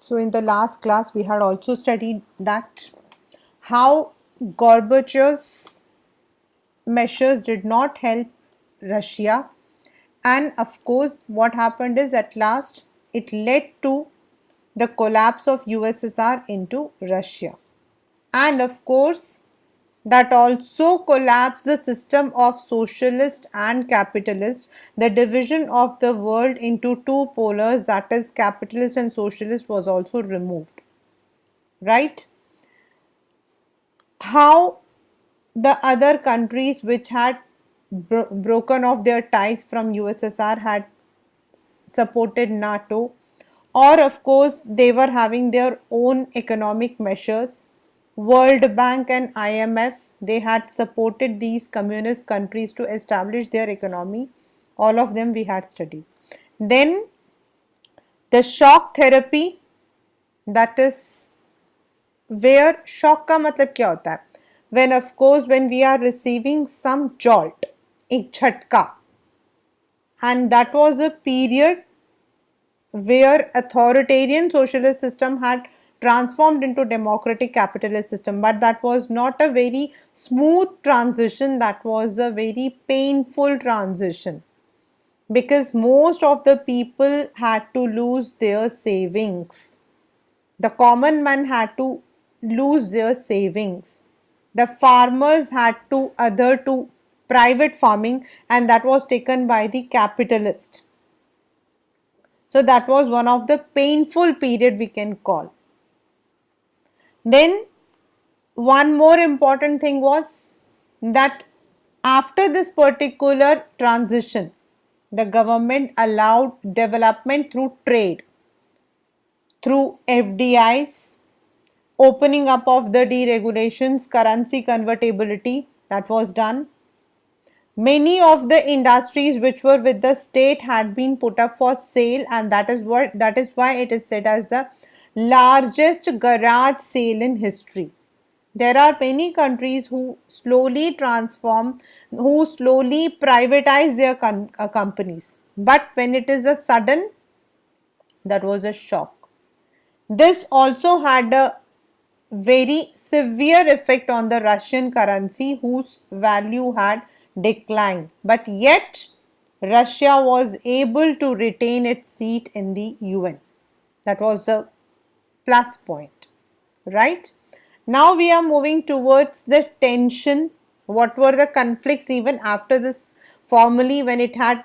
So in the last class, we had also studied that how Gorbachev's measures did not help Russia, and of course what happened is at last it led to the collapse of USSR into Russia, and of course that also collapsed the system of socialist and capitalist. The division of the world into two polars, that is capitalist and socialist, was also removed, right? How the other countries which had broken off their ties from USSR had supported NATO, or of course they were having their own economic measures. World Bank and IMF, they had supported these communist countries to establish their economy. All of them we had studied. Then the shock therapy, that is where shock का मतलब क्या होता है? When of course when we are receiving some jolt, एक झटका, and that was a period where authoritarian socialist system had transformed into democratic capitalist system, but that was not a very smooth transition, that was a very painful transition, because most of the people had to lose their savings. The common man had to lose their savings. The farmers had to adhere to private farming, and that was taken by the capitalist. So that was one of the painful period we can call. Then one more important thing was that after this particular transition, the government allowed development through trade, through FDIs, opening up of the deregulations, currency convertibility, that was done. Many of the industries which were with the state had been put up for sale, and that is why it is said as the largest garage sale in history. There are many countries who slowly transform, who slowly privatize their companies, but when it is a sudden, that was a shock. This also had a very severe effect on the Russian currency, whose value had declined, but yet Russia was able to retain its seat in the UN. That was a plus point, right? Now we are moving towards the tension. What were the conflicts even after this, formally when it had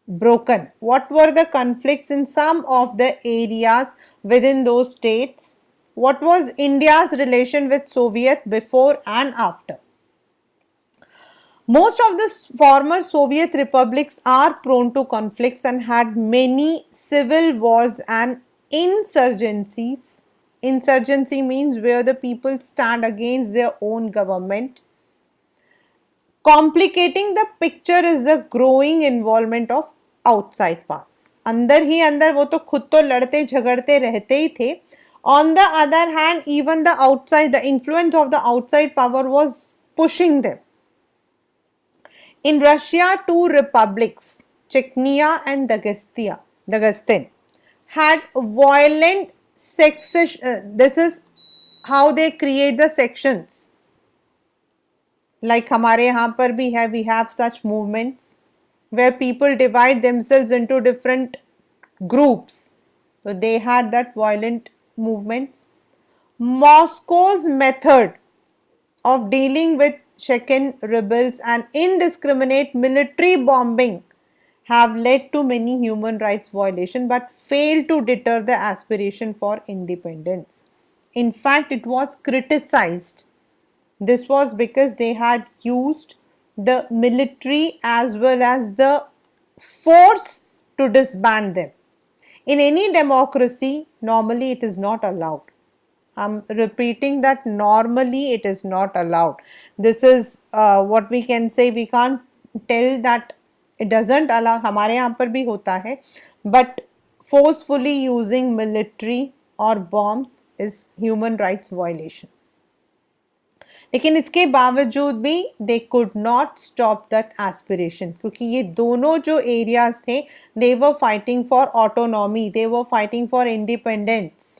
broken? What were the conflicts in some of the areas within those states? What was India's relation with Soviet before and after? Most of the former Soviet republics are prone to conflicts and had many civil wars and insurgencies. Insurgency means where the people stand against their own government. Complicating the picture is the growing involvement of outside powers. अंदर ही अंदर वो तो खुद तो लड़ते झगड़ते रहते ही थे. On the other hand, even the influence of the outside power was pushing them. In Russia, two republics, Chechnya and Dagestan, had violent secession. This is how they create the sections. Like हमारे यहाँ पर भी है, we have such movements where people divide themselves into different groups. So they had that violent movements. Moscow's method of dealing with Chechen rebels and indiscriminate military bombing have led to many human rights violations but failed to deter the aspiration for independence. In fact, it was criticized. This was because they had used the military as well as the force to disband them. In any democracy, normally it is not allowed. I'm repeating that normally it is not allowed. This is what we can say. We can't tell that it doesn't allow. हमारे यहाँ पर भी होता है, but forcefully using military or bombs is human rights violation. लेकिन इसके बावजूद भी they could not stop that aspiration, क्योंकि ये दोनों जो एरियाज थे, they were fighting for autonomy, they were fighting for independence.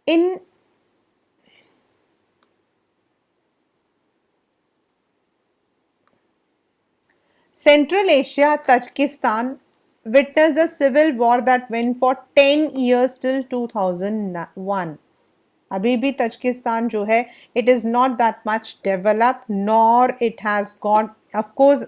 In Central Asia, Tajikistan witnessed a civil war that went for 10 years till 2001. अभी भी तजाकिस्तान जो है, it is not that much developed, nor it has got, of course,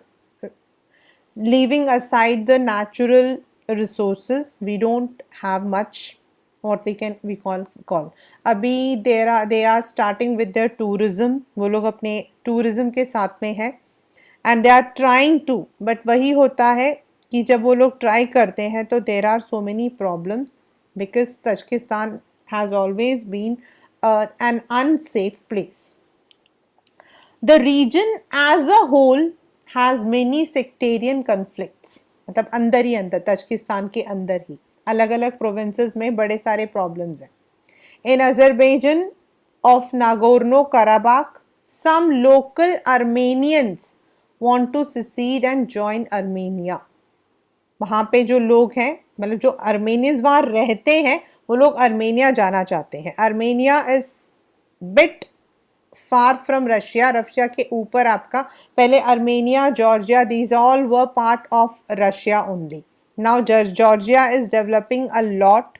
leaving aside the natural resources, we don't have much what we call. अभी they are starting with their tourism, वो लोग अपने tourism के साथ में है, and they are trying to, but वही होता है कि जब वो लोग try करते हैं तो there are so many problems, because Tajikistan has always been an unsafe place. The region as a whole has many sectarian conflicts. मतलब अंदर ही अंदर, तजाकिस्तान के अंदर ही अलग अलग प्रोविंसेस में बड़े सारे प्रॉब्लम्स हैं. In Azerbaijan of Nagorno-Karabakh, some local Armenians want to secede and join Armenia. वहाँ पे जो लोग हैं, मतलब जो अर्मेनियंस वहाँ रहते हैं, वो लोग अर्मेनिया जाना चाहते हैं. Armenia is bit far from Russia, Russia के ऊपर आपका. पहले Armenia, Georgia, these all were part of Russia only. Now Georgia is developing a lot.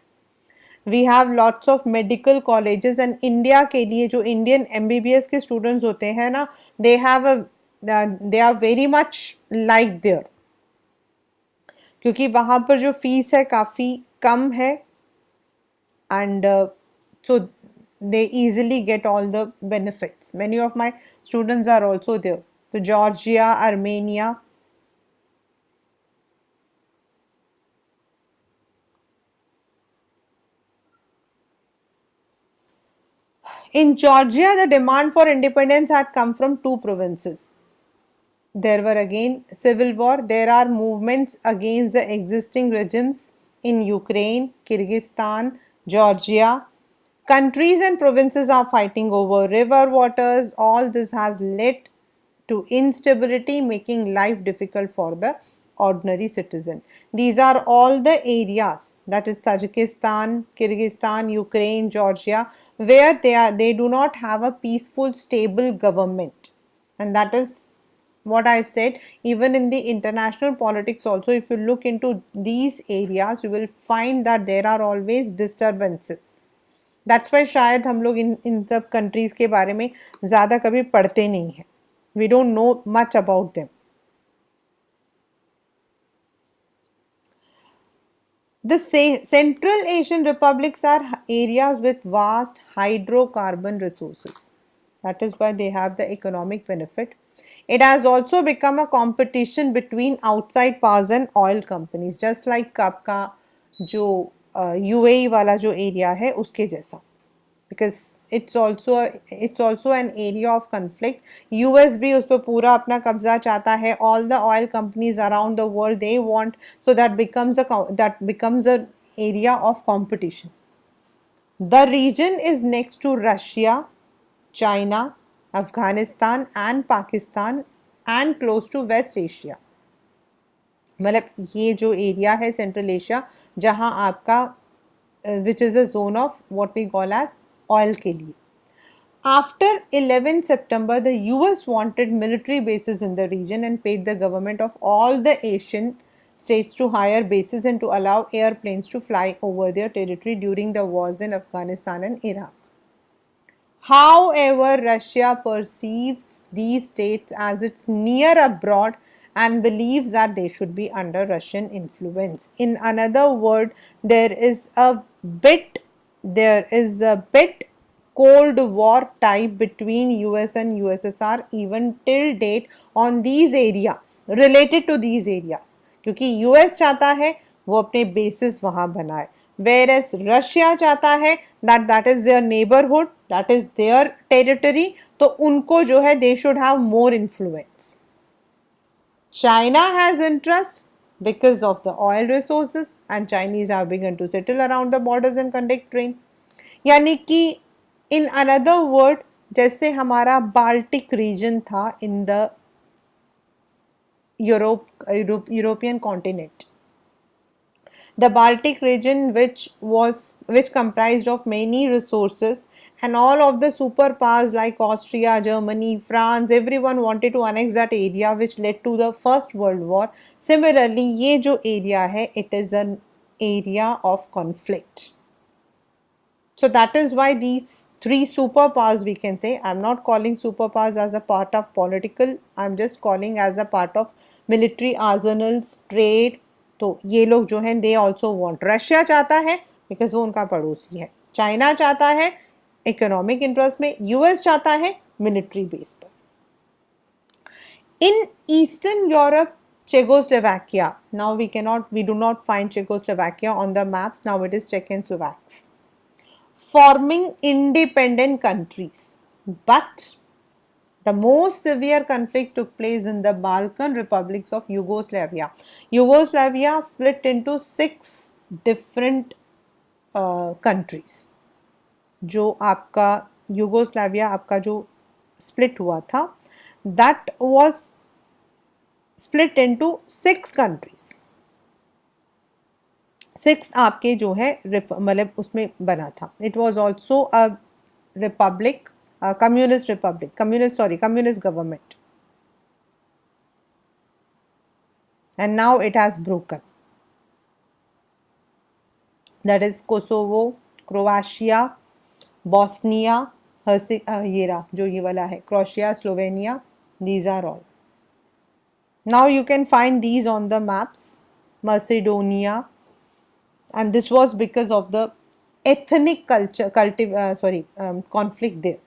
We have lots of medical colleges, and India के लिए जो इंडियन एमबीबीएस के students होते हैं ना, they are very much like there, क्योंकि वहाँ पर जो फीस है काफ़ी कम है, and so they easily get all the benefits. Many of my students are also there. So Georgia, Armenia. In Georgia, the demand for independence had come from two provinces. There were again civil war. There are movements against the existing regimes in Ukraine, Kyrgyzstan, Georgia. Countries and provinces are fighting over river waters. All this has led to instability, making life difficult for the ordinary citizen. These are all the areas, that is Tajikistan, Kyrgyzstan, Ukraine, Georgia, where they do not have a peaceful, stable government. And that is what I said. Even in the international politics also, if you look into these areas, you will find that there are always disturbances. That's why शायद हम लोग इन सब countries के बारे में ज़्यादा कभी पढ़ते नहीं हैं. We don't know much about them. The Central Asian republics are areas with vast hydrocarbon resources. That is why they have the economic benefit. It has also become a competition between outside powers and oil companies, just like आपका जो UAE वाला जो area है उसके जैसा, because it's also an area of conflict. US भी उस पर पूरा अपना कब्जा चाहता है. All the oil companies around the world, they want, so that becomes a area of competition. The region is next to Russia, China, Afghanistan and Pakistan, and close to West Asia. मतलब ये जो area है central Asia, जहाँ आपका which is a zone of what we call as oil के लिए. After 11 September, the US wanted military bases in the region and paid the government of all the Asian states to hire bases and to allow airplanes to fly over their territory during the wars in Afghanistan and Iraq. However, Russia perceives these states as its near abroad and believes that they should be under Russian influence. In another word, there is a bit Cold War type between US and USSR even till date on these areas, related to these areas. क्योंकि US चाहता है वो अपने bases वहाँ बनाए, whereas Russia चाहता है that is their neighborhood, that is their territory, तो उनको जो है they should have more influence. China has interest because of the oil resources, and Chinese have begun to settle around the borders and conduct trade. यानी कि in another word, जैसे हमारा Baltic region था in the European continent. The Baltic region, which comprised of many resources, and all of the superpowers like Austria, Germany, France, everyone wanted to annex that area, which led to the First World War. Similarly, ये जो area है, it is an area of conflict. So that is why these three superpowers, we can say, I'm not calling superpowers as a part of political, I'm just calling as a part of military arsenals, trade. तो ये लोग जो हैं they also want. Russia चाहता है because वो उनका पड़ोसी है. चाइना चाहता है इकोनॉमिक इंटरेस्ट में, यूएस चाहता है मिलिट्री बेस पर. In Eastern Europe, Czechoslovakia. Now we do not find Czechoslovakia on the maps. Now it is Czech and Slovaks, forming independent countries. But the most severe conflict took place in the Balkan republics of Yugoslavia. Yugoslavia split into 6 different countries. जो आपका Yugoslavia आपका जो split हुआ था, that was split into 6 countries. 6 आपके जो है मतलब उसमें बना था. It was also a republic, communist government, and now it has broken. That is Kosovo, Croatia, Bosnia, जो ये वाला है Croatia, Slovenia. These are all. Now you can find these on the maps. Macedonia, and this was because of the ethnic conflict there.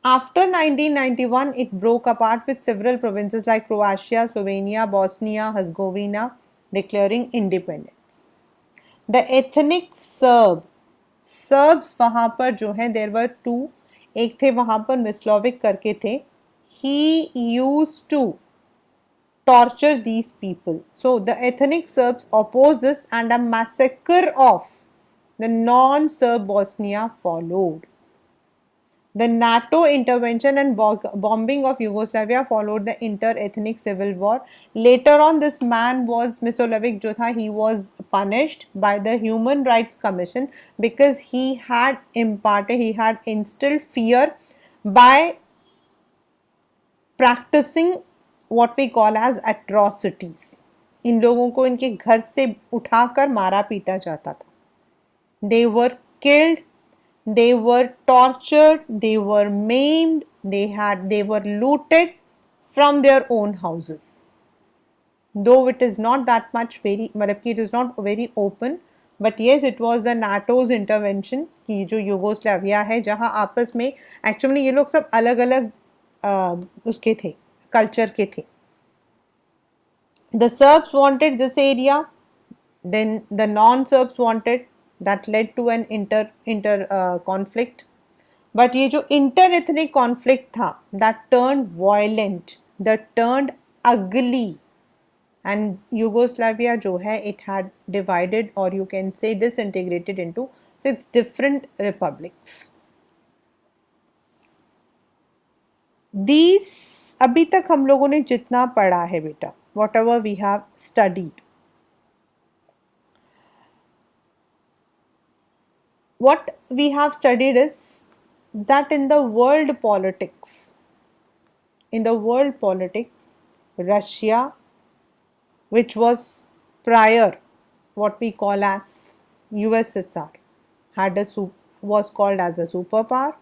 After 1991, it broke apart with several provinces like Croatia, Slovenia, Bosnia, Herzegovina declaring independence. The ethnic Serbs वहाँ पर जो है there were 2. एक थे वहाँ पर मिस्लोविक करके थे. He used to torture these people. So the ethnic Serbs opposed this, and a massacre of the non-Serb Bosnia followed. The NATO intervention and bombing of Yugoslavia followed the inter-ethnic civil war. Later on, this man was Milosevic जो था, he was punished by the Human Rights Commission because he had instilled fear by practicing what we call as atrocities. इन लोगों को इनके घर से उठाकर मारा पीटा जाता था. They were killed, they were tortured, they were maimed, they were looted from their own houses. Though it is not that much मतलब कि it is not very open, but yes, it was the NATO's intervention कि जो Yugoslavia है जहाँ आपस में actually ये लोग सब अलग अलग उसके थे, कल्चर के थे. The Serbs wanted this area, then the non-Serbs wanted. That led to an inter conflict. But ये जो inter-ethnic conflict था, that turned violent, that turned ugly, and Yugoslavia जो है, it had divided, or you can say disintegrated into 6 different republics. These अभी तक हम लोगों ने जितना पढ़ा है बेटा, whatever we have studied, what we have studied is that in the world politics, Russia, which was prior what we call as USSR, was called as a superpower,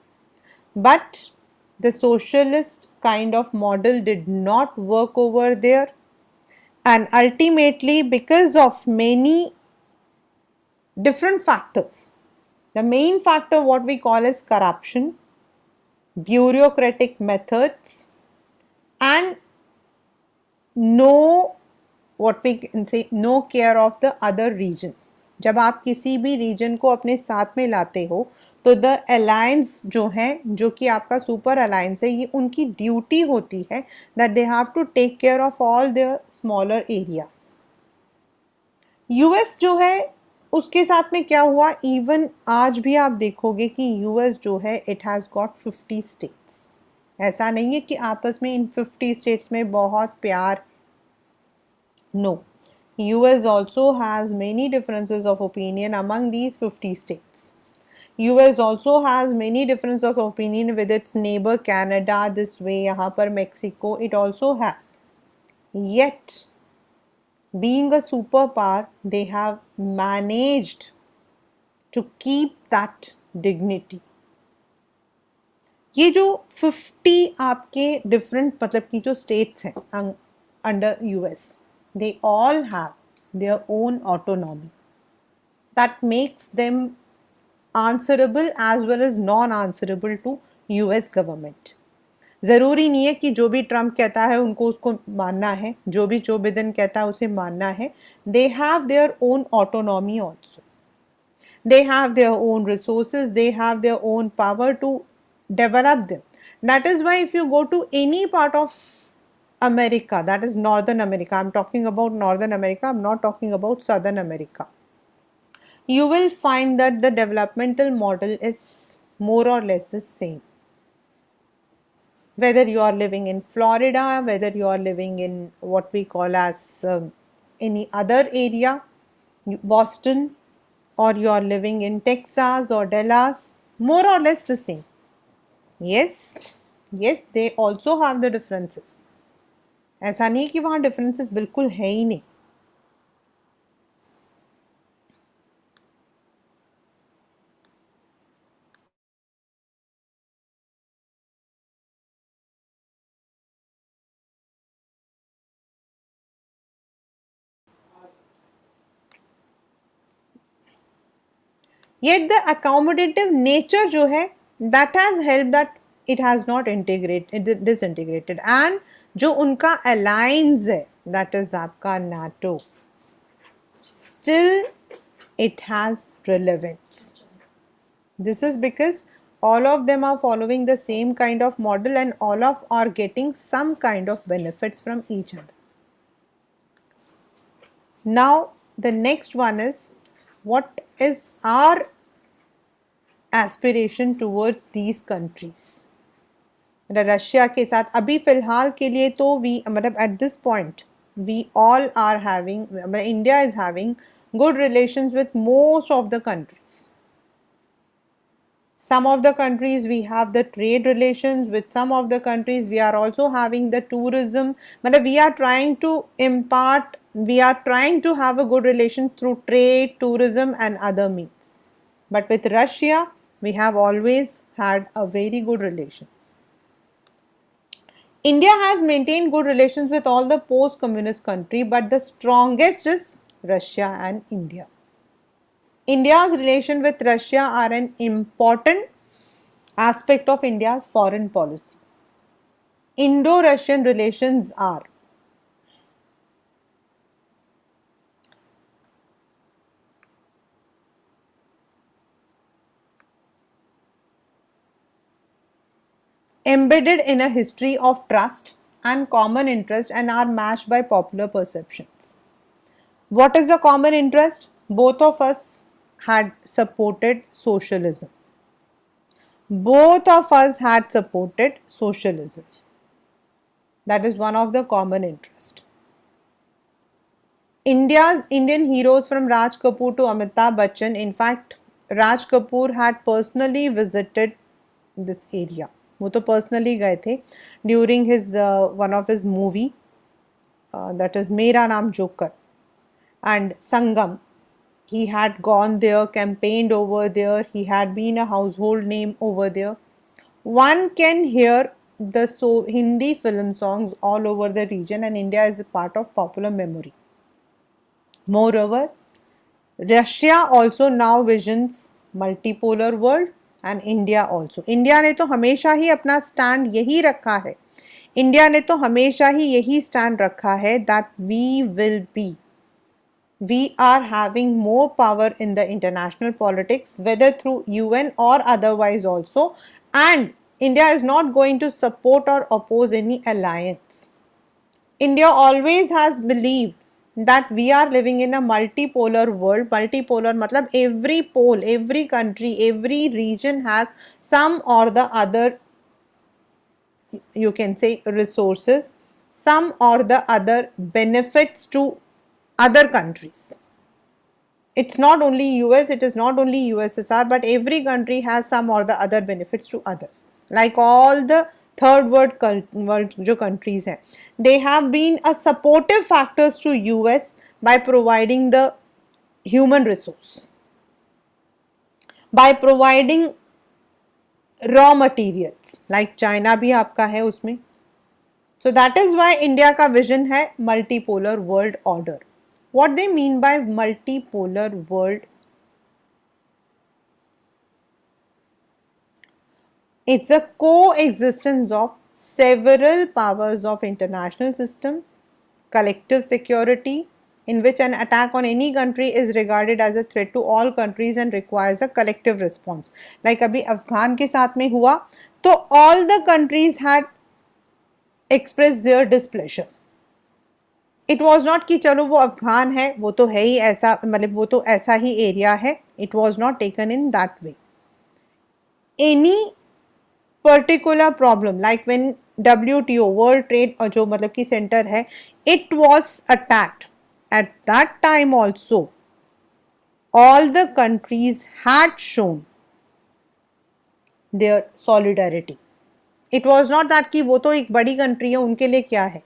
but the socialist kind of model did not work over there, and ultimately because of many different factors, the main factor what we call as corruption, bureaucratic methods, and no care of the other regions. जब आप किसी भी reason को अपने साथ में लाते हो तो द अलायंस जो है, जो कि आपका सुपर अलायंस है, ये उनकी ड्यूटी होती है that they have to take care of all their smaller areas. US जो है उसके साथ में क्या हुआ, इवन आज भी आप देखोगे कि यूएस जो है इट हैज़ गॉट 50 स्टेट्स। ऐसा नहीं है कि आपस में इन 50 स्टेट्स में बहुत प्यार, no, US also has many differences of opinion among these 50 states. US also has many differences of opinion with its neighbor Canada this way, यहाँ पर Mexico it also has. Yet, being a superpower, they have managed to keep that dignity. ये जो 50 आपके different मतलब की जो states हैं under US, they all have their own autonomy that makes them answerable as well as non answerable to US government. ज़रूरी नहीं है कि जो भी ट्रम्प कहता है उनको उसको मानना है, जो भी जो बिदेन कहता है उसे मानना है। They have their own autonomy also, they have their own resources, they have their own power to develop them. That is why if you go to any part of America, that is Northern America, I'm talking about Northern America, I'm not talking about Southern America, you will find that the developmental model is more or less the same. Whether you are living in Florida, whether you are living in what we call as any other area, Boston, or you are living in Texas or Dallas, more or less the same. Yes, yes, they also have the differences. ऐसा नहीं कि वहाँ differences बिल्कुल है ही नहीं. Yet the accommodative nature जो है that has helped that it has not integrated disintegrated, and जो उनका alliance है that is आपका NATO, still it has relevance. This is because all of them are following the same kind of model and all of are getting some kind of benefits from each other. Now the next one is, what is our aspiration towards these countries? Russia के साथ अभी फ़िलहाल के लिए तो we मतलब at this point we all are having, India is having good relations with most of the countries. Some of the countries we have the trade relations, with some of the countries we are also having the tourism. We are trying to impart, we are trying to have a good relation through trade, tourism and other means. But with Russia, we have always had a very good relations. India has maintained good relations with all the post-communist country, but the strongest is Russia and India. India's relation with Russia are an important aspect of India's foreign policy. Indo-Russian relations are embedded in a history of trust and common interest and are matched by popular perceptions. What is the common interest? Both of us had supported socialism. Both of us had supported socialism. That is one of the common interest. Indian heroes from Raj Kapoor to Amitabh Bachchan. In fact, Raj Kapoor had personally visited this area. वो तो personally गए थे during his one of his movie, that is मेरा नाम joker and Sangam. He had gone there, campaigned over there. He had been a household name over there. One can hear the Hindi film songs all over the region, and India is a part of popular memory. Moreover, Russia also now visions multipolar world and India also. India ने तो हमेशा ही अपना stand यही रखा है. India ने तो हमेशा ही यही stand रखा है that we are having more power in the international politics, whether through UN or otherwise also, and India is not going to support or oppose any alliance. India always has believed that we are living in a multipolar world. Multipolar matlab every pole, every country, every region has some or the other, you can say, resources, some or the other benefits to other countries. It's not only US, it is not only USSR, but every country has some or the other benefits to others. Like all the third world जो countries हैं, they have been a supportive factors to US by providing the human resource, by providing raw materials. Like China भी आपका है उसमें. So that is why India का vision है multipolar world order. What they mean by multipolar world? It's the coexistence of several powers of international system, collective security, in which an attack on any country is regarded as a threat to all countries and requires a collective response. Like अभी अफगान के साथ में हुआ, तो all the countries had expressed their displeasure. It was not कि चलो वो अफगान है, वो तो है ही ऐसा, मतलब वो तो ऐसा ही एरिया है. It was not taken in that way. Any particular problem like when WTO world trade जो मतलब कि सेंटर है, it was attacked at that time also. All the countries had shown their solidarity. It was not that कि वो तो एक बड़ी country है, उनके लिए क्या है.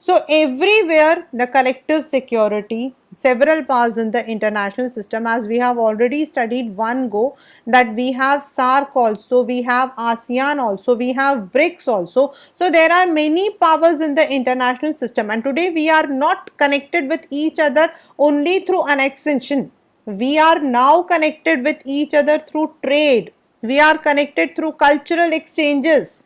So everywhere the collective security, several powers in the international system, as we have already studied one go, that we have SAARC also, we have ASEAN also, we have BRICS also. So there are many powers in the international system, and today we are not connected with each other only through annexation. We are now connected with each other through trade. We are connected through cultural exchanges.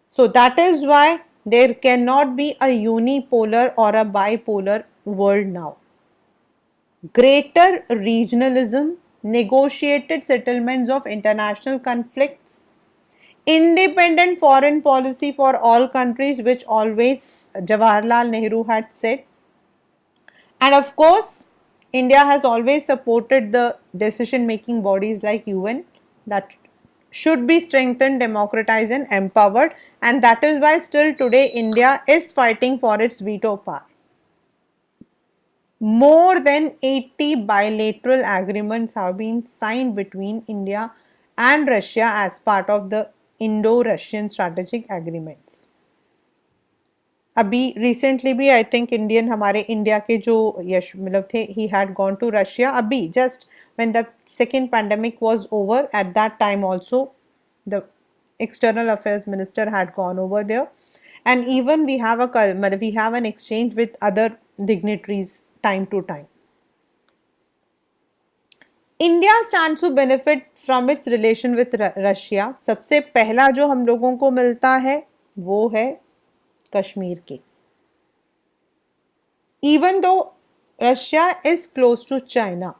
So that is why there cannot be a unipolar or a bipolar world now. Greater regionalism, negotiated settlements of international conflicts, independent foreign policy for all countries, which always Jawaharlal Nehru had said. And of course, India has always supported the decision making bodies like UN that should be strengthened, democratized and empowered, and that is why still today India is fighting for its veto power. More than 80 bilateral agreements have been signed between India and Russia as part of the Indo-Russian strategic agreements. अभी recently भी I think Indian हमारे India के जो यश मतलब थे, he had gone to Russia. अभी just when the second pandemic was over, at that time also the external affairs minister had gone over there, and even we have an exchange with other dignitaries time to time. India stands to benefit from its relation with Russia. सबसे पहला जो हम लोगों को मिलता है वो है कश्मीर के. Even though Russia is close to China,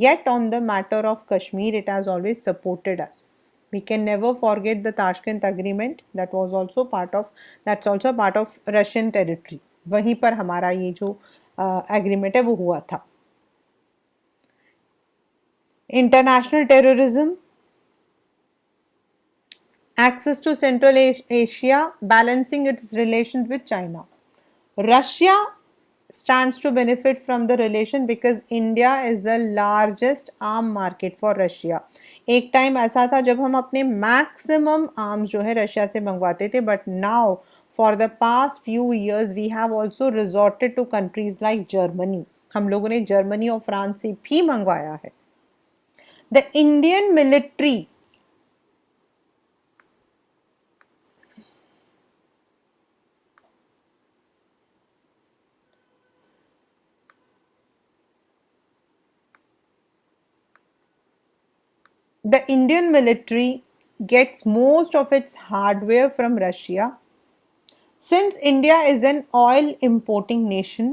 yet on the matter of Kashmir it has always supported us. We can never forget the Tashkent agreement. That's also part of Russian territory. वहीं पर हमारा ये जो agreement है वो हुआ था. International terrorism, access to Central Asia, balancing its relations with China. Russia stands to benefit from the relation because India is the largest arm market for Russia. एक टाइम ऐसा था जब हम अपने मैक्सिमम आर्म्स जो है रशिया से मंगवाते थे, but now for the past few years we have also resorted to countries like Germany. हम लोगों ने जर्मनी और फ्रांस से भी मंगवाया है. The Indian military The Indian military gets most of its hardware from Russia. Since India is an oil importing nation,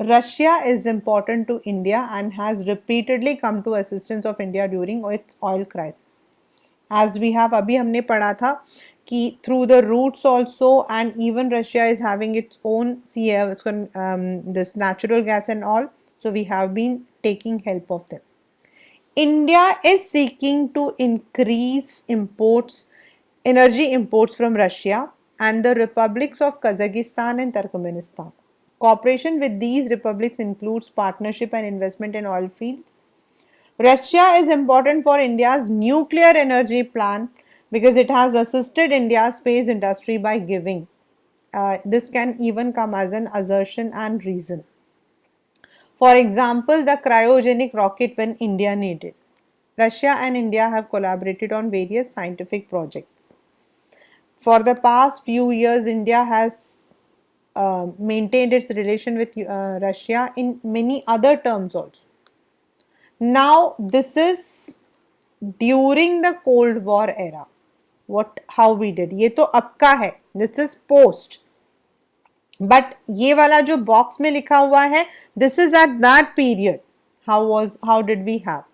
Russia is important to India and has repeatedly come to assistance of India during its oil crisis. As we have अभी हमने पढ़ा था through the routes also, and even Russia is having its own this natural gas and all. So we have been taking help of them. India is seeking to increase energy imports from Russia and the republics of Kazakhstan and Turkmenistan. Cooperation with these republics includes partnership and investment in oil fields. Russia is important for India's nuclear energy plan because it has assisted India's space industry by giving. This can even come as an assertion and reason. For example, the cryogenic rocket when India needed. Russia and India have collaborated on various scientific projects. For the past few years, India has maintained its relation with Russia in many other terms also. Now, this is during the Cold War era. How we did. ये तो अब का है. This is post. But ये वाला जो box में लिखा हुआ है, this is at that period. How did we have?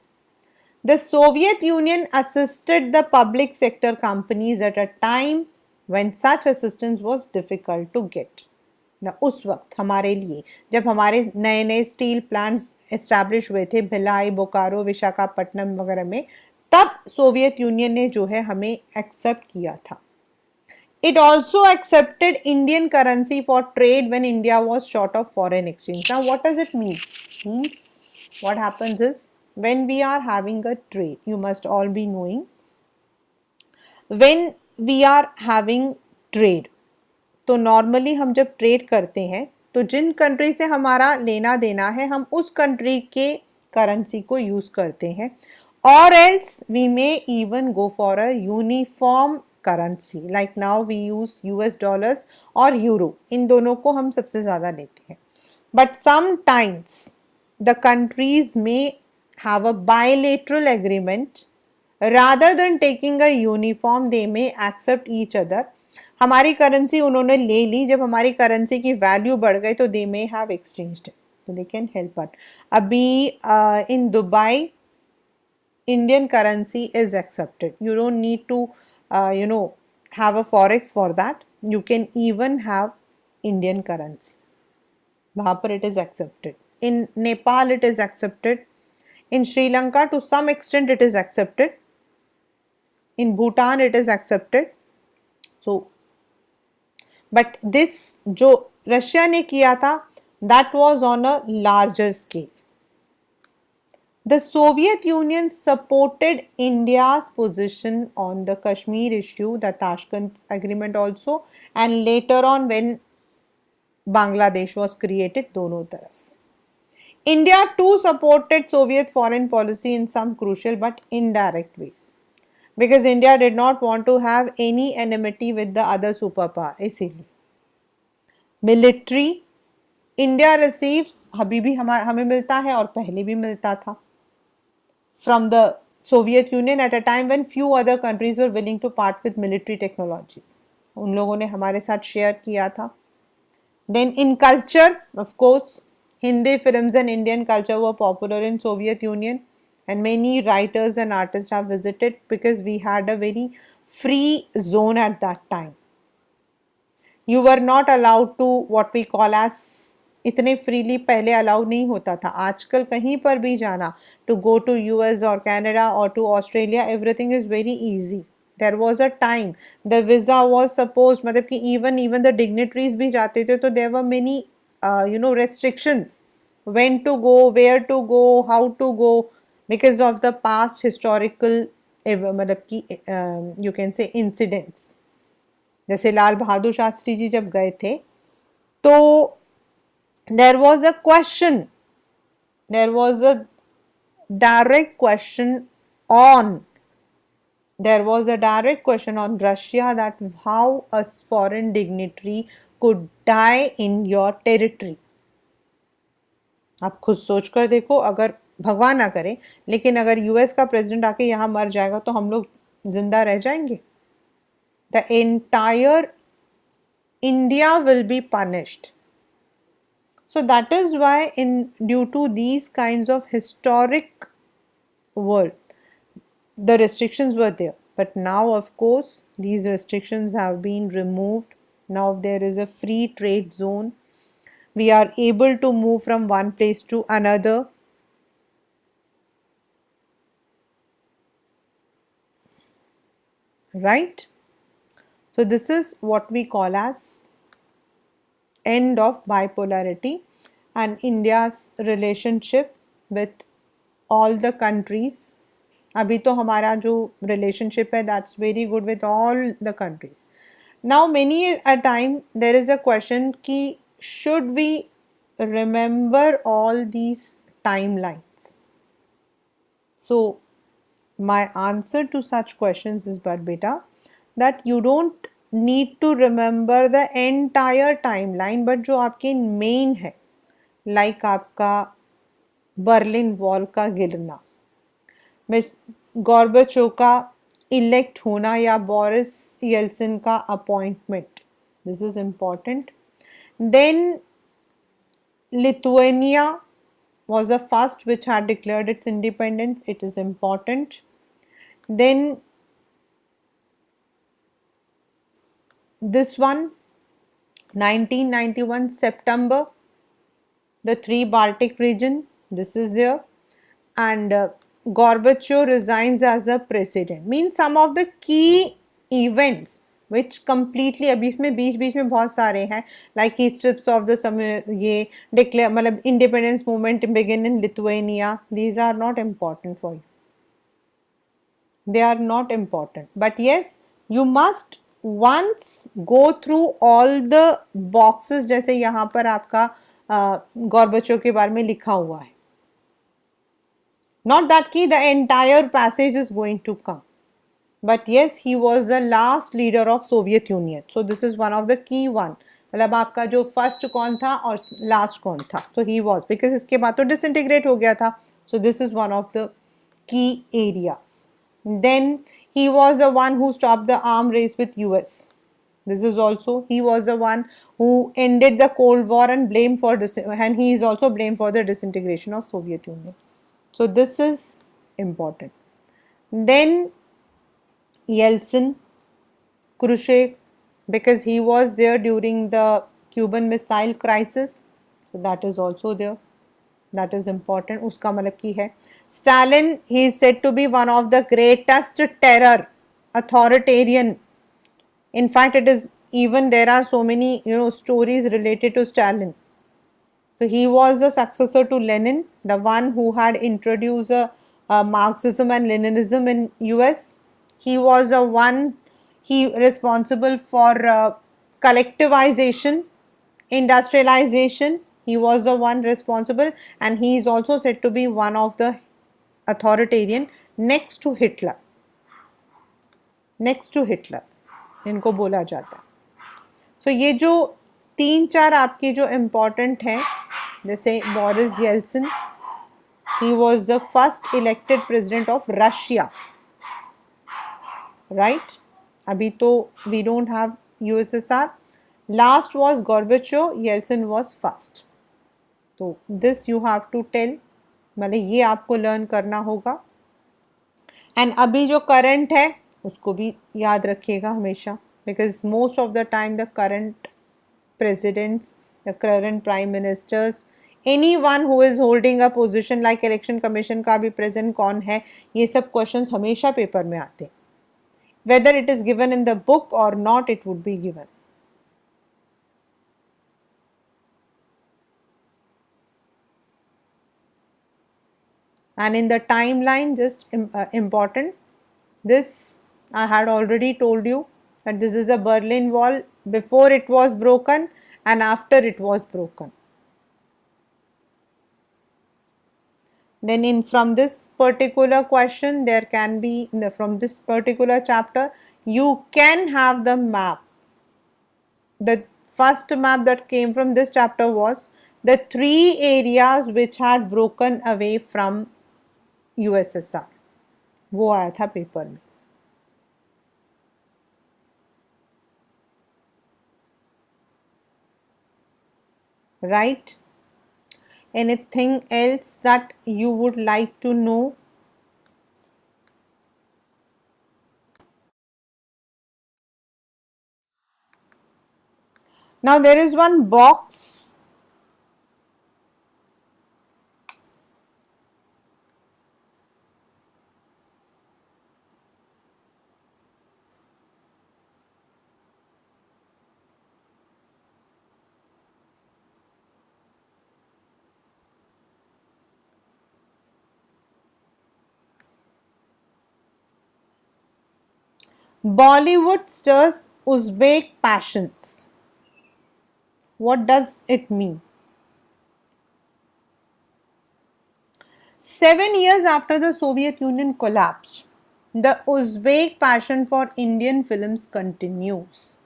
The Soviet Union assisted the public sector companies at a time when such assistance was difficult to get. ना उस वक्त हमारे लिए जब हमारे नए नए स्टील प्लांट्स एस्टैब्लिश हुए थे भिलाई, बोकारो, विशाखापट्टनम वगैरह में, तब सोवियत यूनियन ने जो है हमें एक्सेप्ट किया था. It also accepted Indian currency for trade when India was short of foreign exchange. Now, what does it mean? Means what happens is when we are having a trade, you must all be knowing, when we are having trade, तो normally हम जब trade करते हैं तो जिन country से हमारा लेना देना है हम उस कंट्री के करेंसी को यूज करते हैं, और else we may even go for a uniform currency. Like now we use US dollars और यूरो, इन दोनों को हम सबसे ज़्यादा लेते हैं. But sometimes the countries may have a bilateral agreement. rather than taking a uniform they may accept each other. हमारी करेंसी उन्होंने ले ली, जब हमारी करेंसी की वैल्यू बढ़ गई तो दे मे हैव एक्सचेंज्ड, तो दे कैन हेल्प अस. अभी in Dubai Indian currency is accepted. You don't need to have a forex for that. You can even have Indian currency. वहाँ पर it is accepted. In Nepal it is accepted. In Sri Lanka to some extent it is accepted. In Bhutan it is accepted. So, but this जो Russia ने किया था that was on a larger scale. The Soviet Union supported India's position on the Kashmir issue, the Tashkent Agreement also, and later on when Bangladesh was created, दोनों तरफ. India too supported Soviet foreign policy in some crucial but indirect ways because India did not want to have any enmity with the other superpower. इसीलिए military India receives अभी भी हमें मिलता है और पहले भी मिलता था from the Soviet Union at a time when few other countries were willing to part with military technologies. उन लोगों ने हमारे साथ शेयर किया था. Then in culture, of course, Hindi films and Indian culture were popular in Soviet Union and many writers and artists have visited because we had a very free zone at that time. You were not allowed to what we call as इतने freely पहले allow नहीं होता था. आजकल कहीं पर भी जाना to go to US or Canada or to Australia, everything is very easy. There was a time the visa was supposed मतलब कि even the dignitaries भी जाते थे तो there were many restrictions, when to go, where to go, how to go, because of the past historical मतलब कि you can say incidents. जैसे लाल बहादुर शास्त्री जी जब गए थे तो there was a direct question on Russia that how a foreign dignitary could die in your territory. आप खुद सोच कर देखो, अगर भगवान ना करे लेकिन अगर यूएस का प्रेसिडेंट आके यहाँ मर जाएगा तो हम लोग जिंदा रह जाएंगे. The entire India will be punished. So that is why due to these kinds of historic world, the restrictions were there. But now, of course, these restrictions have been removed. Now there is a free trade zone. We are able to move from one place to another. Right? So this is what we call as end of bipolarity and India's relationship with all the countries. अभी तो हमारा जो relationship है, that's very good with all the countries. Now many a time there is a question कि should we remember all these timelines? So my answer to such questions is, but beta, that you don't need to remember the entire timeline, but जो आपके main है, like आपका Berlin wall का गिरना, गॉर्बेचोव का elect होना या बोरिस येल्सिन का appointment, this is important. Then Lithuania was the first which had declared its independence. It is important. Then this one, 1991 September, the three Baltic region, this is there. And Gorbachev resigns as a president. Means some of the key events which completely, अभी इसमें बीच में बहुत सारे हैं, like he strips off the ये declare मतलब independence movement begin in Lithuania. These are not important for you. They are not important. But yes, you must once go through all the boxes. जैसे यहाँ पर आपका गॉर्बेचोव के बारे में लिखा हुआ है. Not that the entire passage is going to come. But yes, he was the last leader of Soviet Union. So this is one of the key one. मतलब आपका जो first कौन था और last कौन था. So he was, because इसके बाद तो disintegrate हो गया था. So this is one of the key areas. Then he was the one who stopped the arm race with US. This is also, he was the one who ended the Cold War and blamed for and he is also blamed for the disintegration of Soviet Union. So this is important. Then Yeltsin, Khrushchev, because he was there during the Cuban Missile Crisis. So that is also there. That is important. उसका मतलब की है. Stalin, he is said to be one of the greatest terror, authoritarian. In fact, it is even there are so many stories related to Stalin. So he was the successor to Lenin, the one who had introduced Marxism and Leninism in US. He was the one responsible for collectivization, industrialization. He was the one responsible, and he is also said to be one of the authoritarian next to Hitler. Next to Hitler, इनको बोला जाता है. So ये जो तीन चार आपके जो इम्पोर्टेंट हैं, जैसे Boris Yeltsin, he was the first elected president of Russia, right? अभी तो we don't have USSR. Last was Gorbachev, Yeltsin was first. तो this you have to tell, मतलब ये आपको लर्न करना होगा. एंड अभी जो करंट है उसको भी याद रखिएगा हमेशा, because most of the time the current presidents, the current prime ministers, anyone who is holding a position like election commission का भी president कौन है, ये सब questions हमेशा पेपर में आते हैं. Whether it is given in the book or not, it would be given. And in the timeline, just important, this I had already told you that this is the Berlin Wall before it was broken and after it was broken. Then from this particular question, there can be, from this particular chapter, you can have the map. The first map that came from this chapter was the three areas which had broken away from USSR. वो आया था paper में. Right? Anything else that you would like to know? Now there is one box. Bollywood stirs Uzbek passions. What does it mean? 7 years after the Soviet Union collapsed, the Uzbek passion for Indian films continues.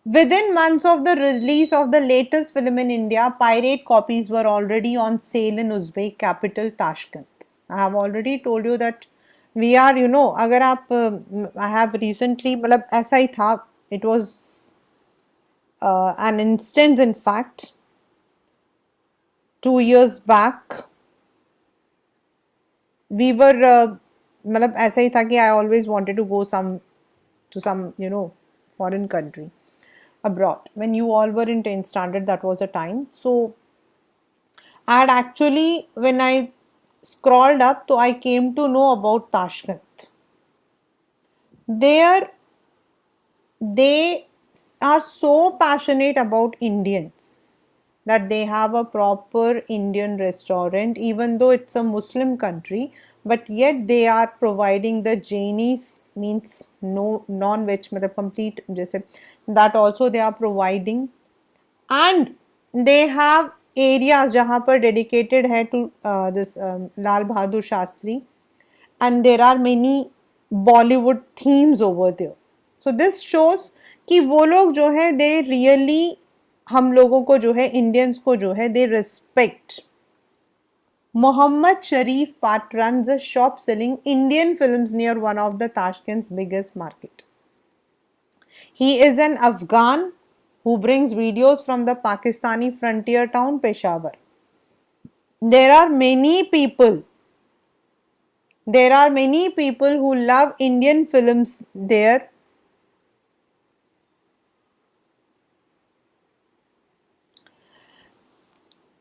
Within months of the release of the latest film in India, pirate copies were already on sale in Uzbek capital Tashkent. I have already told you that we are, अगर आप I have recently मतलब ऐसा ही था, it was an instance in fact 2 years back we were मतलब ऐसा ही था कि I always wanted to go some foreign country abroad. When you all were in 10th standard, that was a time. So I had actually, when I scrolled up, so I came to know about Tashkent. There, they are so passionate about Indians that they have a proper Indian restaurant, even though it's a Muslim country, but yet they are providing the Jainis, means no non-veg, मतलब complete जैसे that also they are providing, and they have areas जहाँ पर dedicated है to this Lal Bahadur Shastri, and there are many Bollywood themes over there. So this shows कि वो लोग जो है they really हम लोगों को जो है Indians को जो है they respect. Mohammad Sharif Pat runs a shop selling Indian films near one of the Tashkent's biggest market. He is an Afghan who brings videos from the Pakistani frontier town Peshawar. There are many people there are many people who love Indian films there.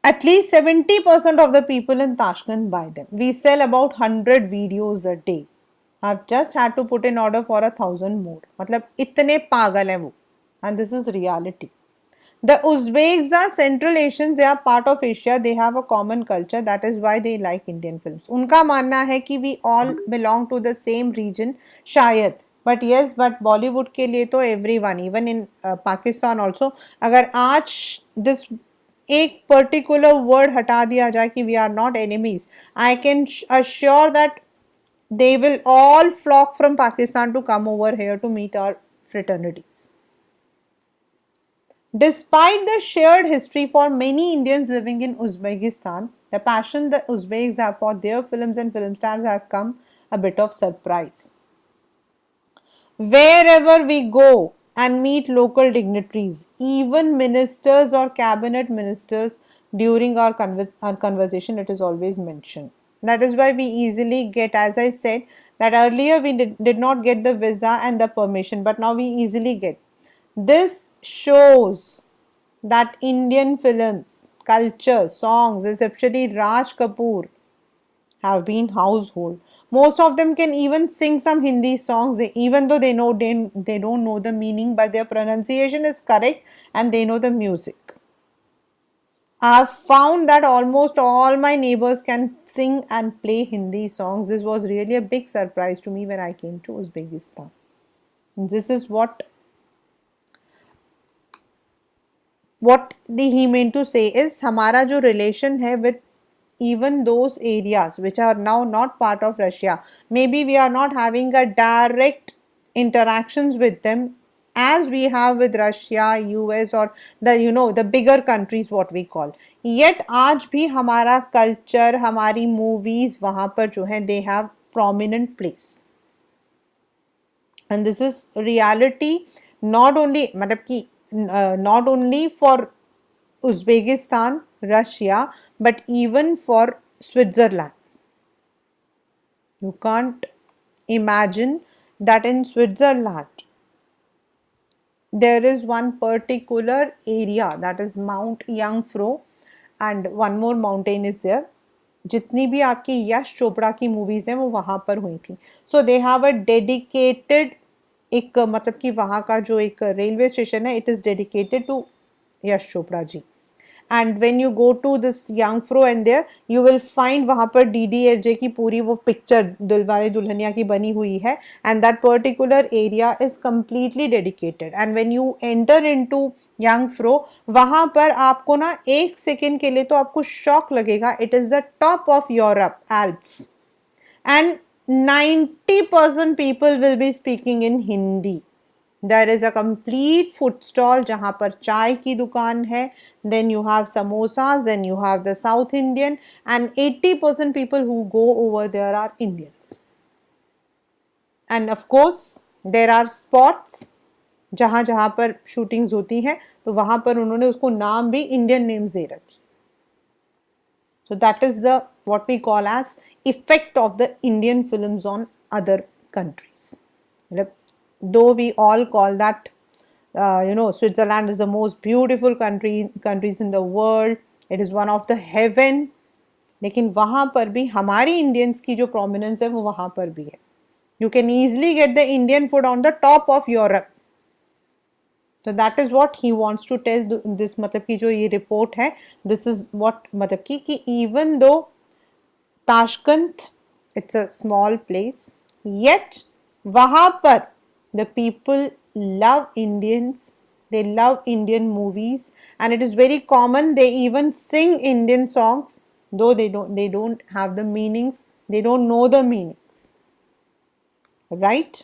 At least 70% of the people in Tashkent buy them. We sell about 100 videos a day. I've just had to put in order for 1,000 more. मतलब इतने पागल हैं वो. And this is reality. The Uzbeks are Central Asians, they are part of Asia, they have a common culture, that is why they like Indian films. उनका मानना है कि we all belong to the same region, शायद. But yes, but Bollywood के लिए तो everyone, even in Pakistan also, अगर आज this एक particular word हटा दिया जाए कि we are not enemies, I can assure that they will all flock from Pakistan to come over here to meet our fraternities. Despite the shared history for many Indians living in Uzbekistan, the passion the Uzbeks have for their films and film stars has come a bit of surprise. Wherever we go and meet local dignitaries, even ministers or cabinet ministers, during our conversation, it is always mentioned. That is why we easily get, as I said, that earlier we did not get the visa and the permission, but now we easily get. This shows that Indian films, culture, songs, especially Raj Kapoor, have been household. Most of them can even sing some Hindi songs, even though they don't know the meaning, but their pronunciation is correct and they know the music. I've found that almost all my neighbors can sing and play Hindi songs. This was really a big surprise to me when I came to Uzbekistan. This is what he meant to say is हमारा जो relation है with even those areas which are now not part of Russia, maybe we are not having a direct interactions with them as we have with Russia, US or the bigger countries what we call. Yet आज भी हमारा culture, हमारी movies वहाँ पर जो है they have prominent place. And this is reality not only मतलब कि not only for Uzbekistan, Russia, but even for Switzerland. You can't imagine that in Switzerland, there is one particular area, that is Mount Yangfro, and one more mountain is there. जितनी भी आपकी यश चोपड़ा की movies हैं वो वहां पर हुई थी. सो दे हैव अ डेडिकेटेड, एक मतलब कि वहां का जो एक रेलवे स्टेशन है, it is dedicated to Yash Chopra ji. And when you go to this Jungfrau and there you will find वहां पर डीडीएलजे की पूरी वो पिक्चर दिलवाले दुल्हनिया की बनी हुई है. And that particular area is completely dedicated. And when you enter into Jungfrau, वहां पर आपको ना एक सेकेंड के लिए तो आपको शॉक लगेगा. It is the top of Europe Alps and 90% people will be speaking in Hindi. There is a complete food stall जहाँ पर चाय की दुकान है. Then you have samosas, then you have the South Indian, and 80% people who go over there are Indians. And of course there are spots जहाँ जहाँ पर shootings होती हैं, तो वहाँ पर उन्होंने उसको नाम भी Indian names दे रखी. So that is the what we call as effect of the Indian films on other countries. Though we all call that Switzerland is the most beautiful countries in the world, it is one of the heaven, लेकिन वहाँ पर भी हमारी Indians की जो prominence है वो वहाँ पर भी है. You can easily get the Indian food on the top of Europe. So that is what he wants to tell this, मतलब कि जो ये रिपोर्ट है, this is what मतलब कि even though Tashkent, it's a small place, yet वहाँ पर the people love Indians, they love Indian movies, and it is very common they even sing Indian songs, though they don't have the meanings, they don't know the meanings, right?